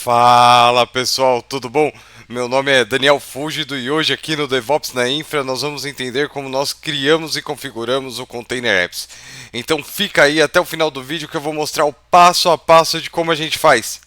Fala pessoal, tudo bom? Meu nome é Daniel Fúgido e hoje aqui no DevOps na Infra nós vamos entender como nós criamos e configuramos o Container Apps. Então fica aí até o final do vídeo que eu vou mostrar o passo a passo de como a gente faz.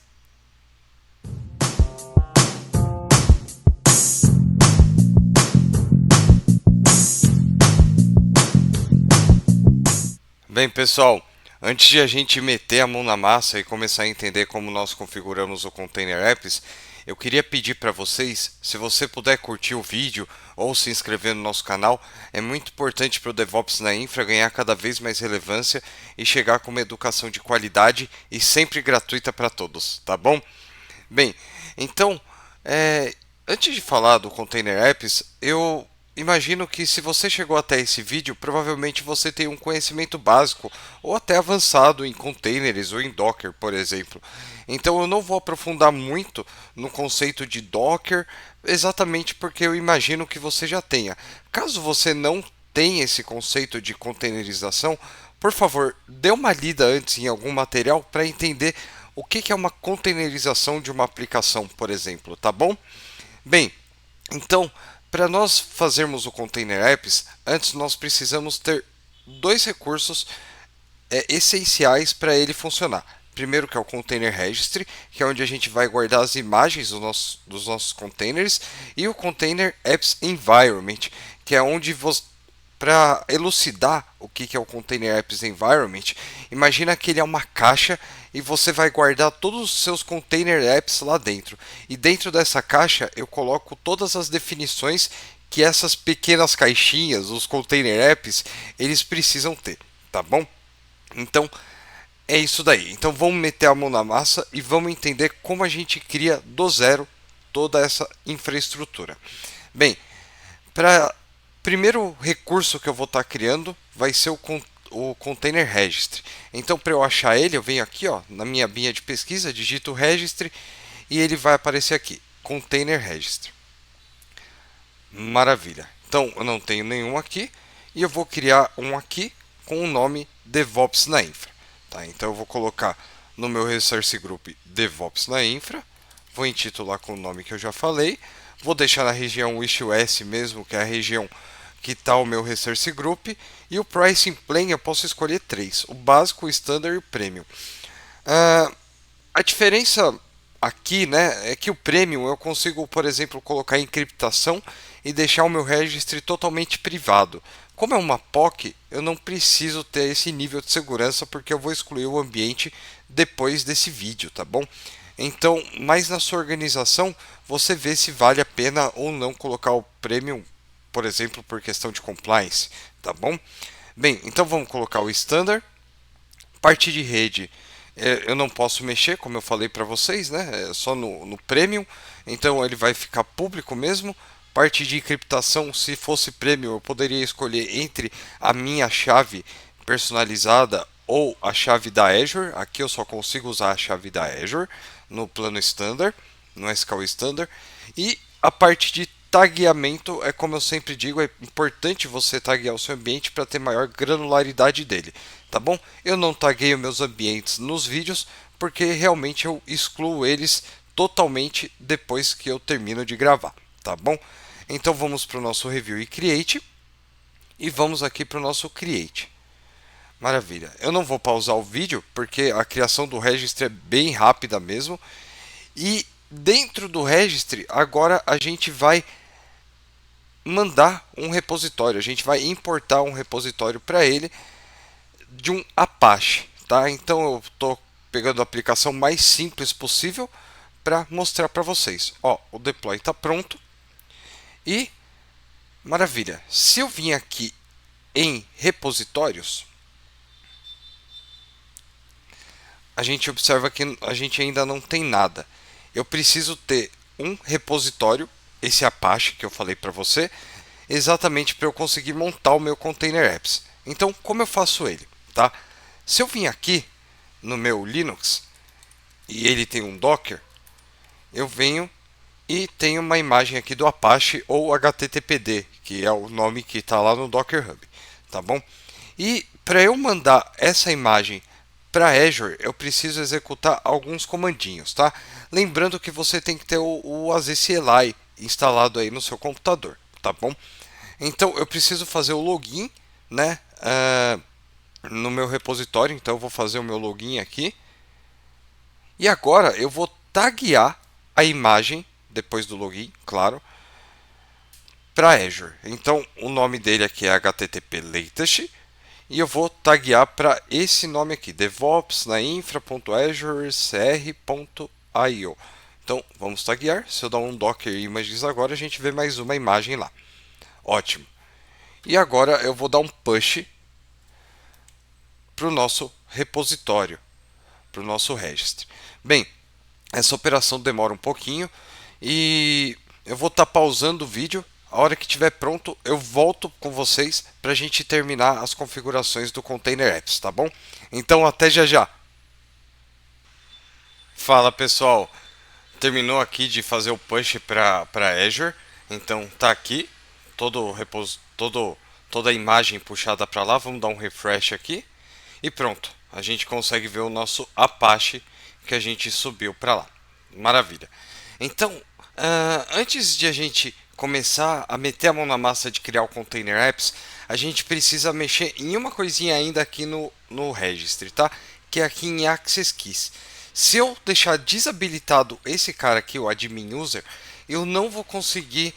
Bem pessoal, antes de a gente meter a mão na massa e começar a entender como nós configuramos o Container Apps, eu queria pedir para vocês, se você puder curtir o vídeo ou se inscrever no nosso canal, é muito importante para o DevOps na Infra ganhar cada vez mais relevância e chegar com uma educação de qualidade e sempre gratuita para todos, tá bom? Bem, então, antes de falar do Container Apps, eu imagino que se você chegou até esse vídeo, provavelmente você tem um conhecimento básico ou até avançado em containers ou em Docker, por exemplo. Então eu não vou aprofundar muito no conceito de Docker, exatamente porque eu imagino que você já tenha. Caso você não tenha esse conceito de containerização, por favor, dê uma lida antes em algum material para entender o que é uma containerização de uma aplicação, por exemplo, tá bom? Bem, então, para nós fazermos o Container Apps, antes nós precisamos ter dois recursos essenciais para ele funcionar. Primeiro que é o Container Registry, que é onde a gente vai guardar as imagens dos nossos containers, e o Container Apps Environment, que é onde você, para elucidar o que é o Container Apps Environment, imagina que ele é uma caixa e você vai guardar todos os seus Container Apps lá dentro. E dentro dessa caixa eu coloco todas as definições que essas pequenas caixinhas, os Container Apps, eles precisam ter, tá bom? Então é isso daí. Então vamos meter a mão na massa e vamos entender como a gente cria do zero toda essa infraestrutura. Bem, para primeiro recurso que eu vou estar criando vai ser o Container Registry. Então, para eu achar ele, eu venho aqui ó, na minha abinha de pesquisa, digito Registry e ele vai aparecer aqui, Container Registry. Maravilha. Então, eu não tenho nenhum aqui e eu vou criar um aqui com o nome DevOps na Infra. Tá? Então, eu vou colocar no meu Resource Group DevOps na Infra, vou intitular com o nome que eu já falei, vou deixar na região WishOS mesmo, que é a região que está o meu Resource Group, e o Pricing Plan eu posso escolher três: o básico, o Standard e o Premium. A diferença aqui, né, é que o Premium eu consigo, por exemplo, colocar encriptação e deixar o meu registry totalmente privado. Como é uma POC, eu não preciso ter esse nível de segurança porque eu vou excluir o ambiente depois desse vídeo, tá bom? Então, mais na sua organização, você vê se vale a pena ou não colocar o Premium, por exemplo, por questão de compliance, tá bom? Bem, então vamos colocar o Standard. Parte de rede, eu não posso mexer, como eu falei para vocês, né? É só no Premium, então ele vai ficar público mesmo. Parte de encriptação, se fosse Premium, eu poderia escolher entre a minha chave personalizada ou a chave da Azure. Aqui eu só consigo usar a chave da Azure no plano Standard, no SKU Standard. E a parte de tagueamento é como eu sempre digo, é importante você taguear o seu ambiente para ter maior granularidade dele, tá bom? Eu não tagueio meus ambientes nos vídeos porque realmente eu excluo eles totalmente depois que eu termino de gravar, tá bom? Então vamos para o nosso Review e Create e vamos aqui para o nosso Create. Maravilha. Eu não vou pausar o vídeo porque a criação do registry é bem rápida mesmo. E dentro do registry, agora a gente vai mandar um repositório. A gente vai importar um repositório para ele de um Apache, tá? Então eu estou pegando a aplicação mais simples possível para mostrar para vocês. Ó, o deploy está pronto e maravilha. Se eu vim aqui em repositórios, a gente observa que a gente ainda não tem nada. Eu preciso ter um repositório, esse Apache que eu falei para você, exatamente para eu conseguir montar o meu Container Apps. Então, como eu faço ele? Tá? Se eu vim aqui no meu Linux e ele tem um Docker, eu venho e tenho uma imagem aqui do Apache ou HTTPD, que é o nome que está lá no Docker Hub, tá bom? E para eu mandar essa imagem para Azure eu preciso executar alguns comandinhos, tá? Lembrando que você tem que ter o AZCLI instalado aí no seu computador, tá bom? Então eu preciso fazer o login, né? No meu repositório, então eu vou fazer o meu login aqui. E agora eu vou taguear a imagem, depois do login, claro, para Azure. Então o nome dele aqui é HTTP Latest e eu vou taguear para esse nome aqui, DevOps na infra.azure.cr.io. Então vamos taguear. Se eu dar um Docker Images agora, a gente vê mais uma imagem lá. Ótimo. E agora eu vou dar um push para o nosso repositório, para o nosso registry. Bem, essa operação demora um pouquinho e eu vou estar pausando o vídeo. A hora que estiver pronto, eu volto com vocês para a gente terminar as configurações do Container Apps, tá bom? Então, até já já. Fala pessoal, terminou aqui de fazer o push para Azure. Então, tá aqui toda a imagem puxada para lá. Vamos dar um refresh aqui e pronto. A gente consegue ver o nosso Apache que a gente subiu para lá. Maravilha. Então, antes de a gente começar a meter a mão na massa de criar o Container Apps, a gente precisa mexer em uma coisinha ainda aqui no Registry, tá? Que é aqui em Access Keys. Se eu deixar desabilitado esse cara aqui, o Admin User, eu não vou conseguir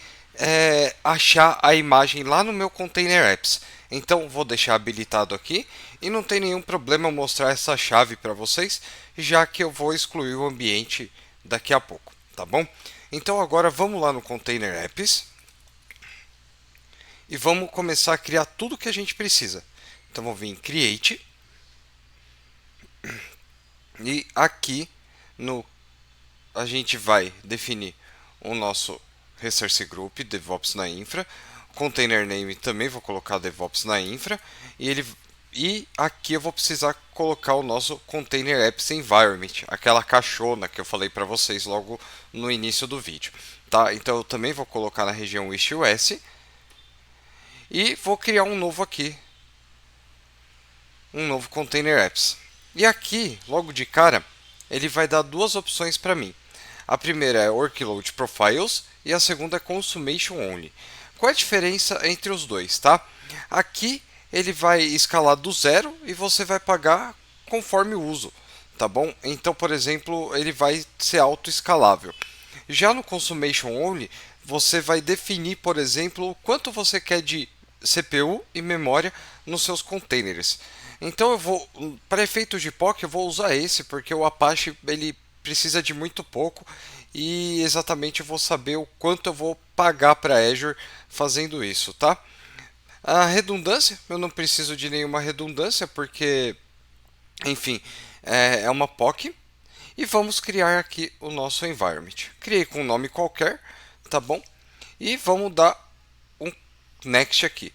achar a imagem lá no meu Container Apps. Então vou deixar habilitado aqui e não tem nenhum problema eu mostrar essa chave para vocês, já que eu vou excluir o ambiente daqui a pouco, tá bom? Então agora vamos lá no Container Apps e vamos começar a criar tudo que a gente precisa. Então vou vir em Create e aqui no a gente vai definir o nosso Resource Group DevOps na infra. Container Name também vou colocar DevOps na infra e aqui eu vou precisar colocar o nosso Container Apps Environment, aquela caixona que eu falei para vocês logo no início do vídeo, tá? Então eu também vou colocar na região WishOS e vou criar um novo aqui, um novo Container Apps. E aqui, logo de cara, ele vai dar duas opções para mim. A primeira é Workload Profiles e a segunda é Consummation Only. Qual é a diferença entre os dois, tá? Aqui ele vai escalar do zero e você vai pagar conforme o uso, tá bom? Então, por exemplo, ele vai ser auto-escalável. Já no Consummation Only, você vai definir, por exemplo, quanto você quer de CPU e memória nos seus containers. Então eu vou, para efeitos de POC, eu vou usar esse, porque o Apache ele precisa de muito pouco e exatamente eu vou saber o quanto eu vou pagar para Azure fazendo isso, tá? A redundância, eu não preciso de nenhuma redundância, porque, enfim, é uma POC. E vamos criar aqui o nosso environment. Criei com um nome qualquer, tá bom? E vamos dar um next aqui.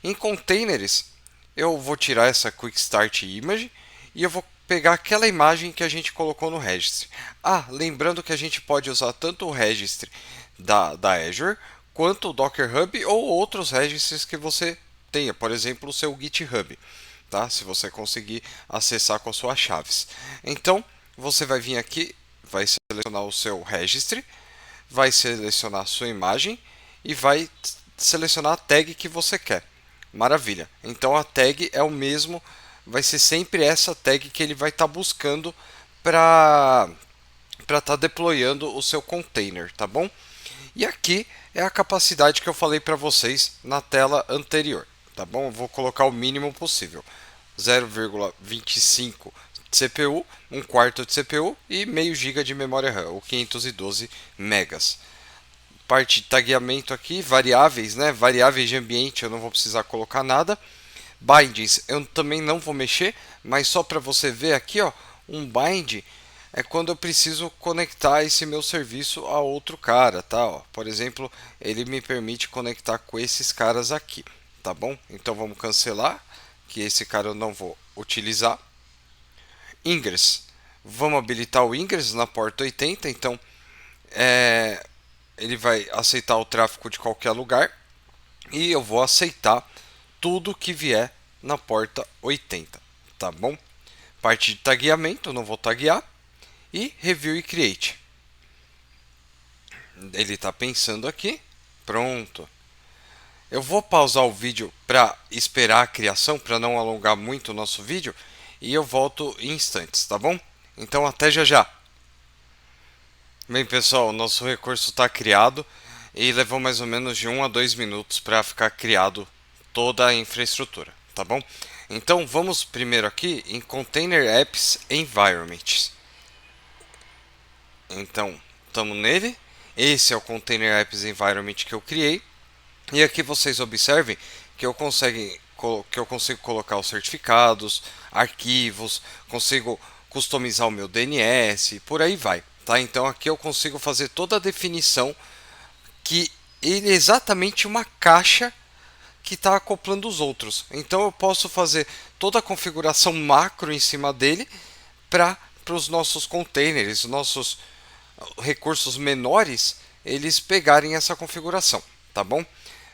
Em containers, eu vou tirar essa Quick Start Image e eu vou pegar aquela imagem que a gente colocou no registry. Lembrando que a gente pode usar tanto o registry da Azure quanto o Docker Hub ou outros registries que você tenha, por exemplo, o seu GitHub, tá? Se você conseguir acessar com as suas chaves. Então, você vai vir aqui, vai selecionar o seu registry, vai selecionar a sua imagem e vai selecionar a tag que você quer. Maravilha. Então a tag é o mesmo, vai ser sempre essa tag que ele vai estar buscando para estar deployando o seu container, tá bom? E aqui é a capacidade que eu falei para vocês na tela anterior, tá bom? Eu vou colocar o mínimo possível. 0,25 de CPU, um quarto de CPU e meio GB de memória RAM, ou 512 megas. Parte de tagueamento aqui, variáveis, né? Variáveis de ambiente, eu não vou precisar colocar nada. Bindings, eu também não vou mexer, mas só para você ver aqui, ó, um bind é quando eu preciso conectar esse meu serviço a outro cara, tá? Ó, por exemplo, ele me permite conectar com esses caras aqui, tá bom? Então vamos cancelar, que esse cara eu não vou utilizar. Ingress, vamos habilitar o Ingress na porta 80, então ele vai aceitar o tráfego de qualquer lugar e eu vou aceitar tudo que vier na porta 80, tá bom? parte de tagueamento, não vou taguear, e Review e Create. Ele está pensando aqui, pronto. Eu vou pausar o vídeo para esperar a criação, para não alongar muito o nosso vídeo, e eu volto em instantes, tá bom? Então até já já. Bem pessoal, o nosso recurso está criado e levou mais ou menos de 1 a 2 minutos para ficar criado toda a infraestrutura, tá bom? Então vamos primeiro aqui em Container Apps Environment. Então estamos nele, esse é o Container Apps Environment que eu criei. E aqui vocês observem que eu consigo colocar os certificados, arquivos, consigo customizar o meu DNS, por aí vai. Tá? Então aqui eu consigo fazer toda a definição que ele é exatamente uma caixa que está acoplando os outros. Então eu posso fazer toda a configuração macro em cima dele para os nossos containers, nossos recursos menores, eles pegarem essa configuração, tá bom?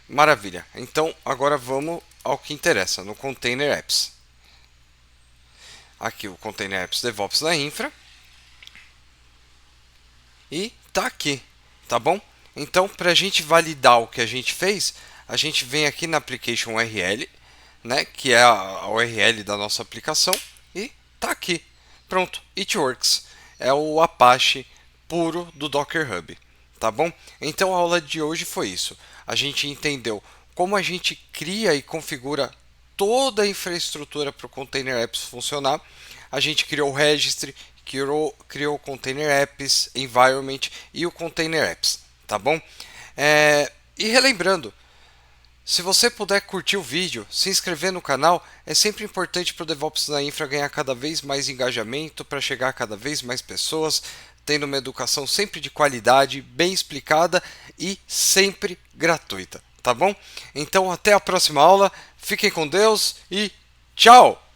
Maravilha. Então agora vamos ao que interessa, no Container Apps. Aqui o Container Apps DevOps na infra. E tá aqui, tá bom? Então, para a gente validar o que a gente fez, a gente vem aqui na Application URL, né, que é a URL da nossa aplicação, e tá aqui. Pronto, it works. É o Apache puro do Docker Hub, tá bom? Então a aula de hoje foi isso. A gente entendeu como a gente cria e configura toda a infraestrutura para o Container Apps funcionar. A gente criou o Registry, criou o Container Apps Environment e o Container Apps, tá bom? E relembrando, se você puder curtir o vídeo, se inscrever no canal, é sempre importante para o DevOps na Infra ganhar cada vez mais engajamento, para chegar a cada vez mais pessoas, tendo uma educação sempre de qualidade, bem explicada e sempre gratuita, tá bom? Então até a próxima aula, fiquem com Deus e tchau!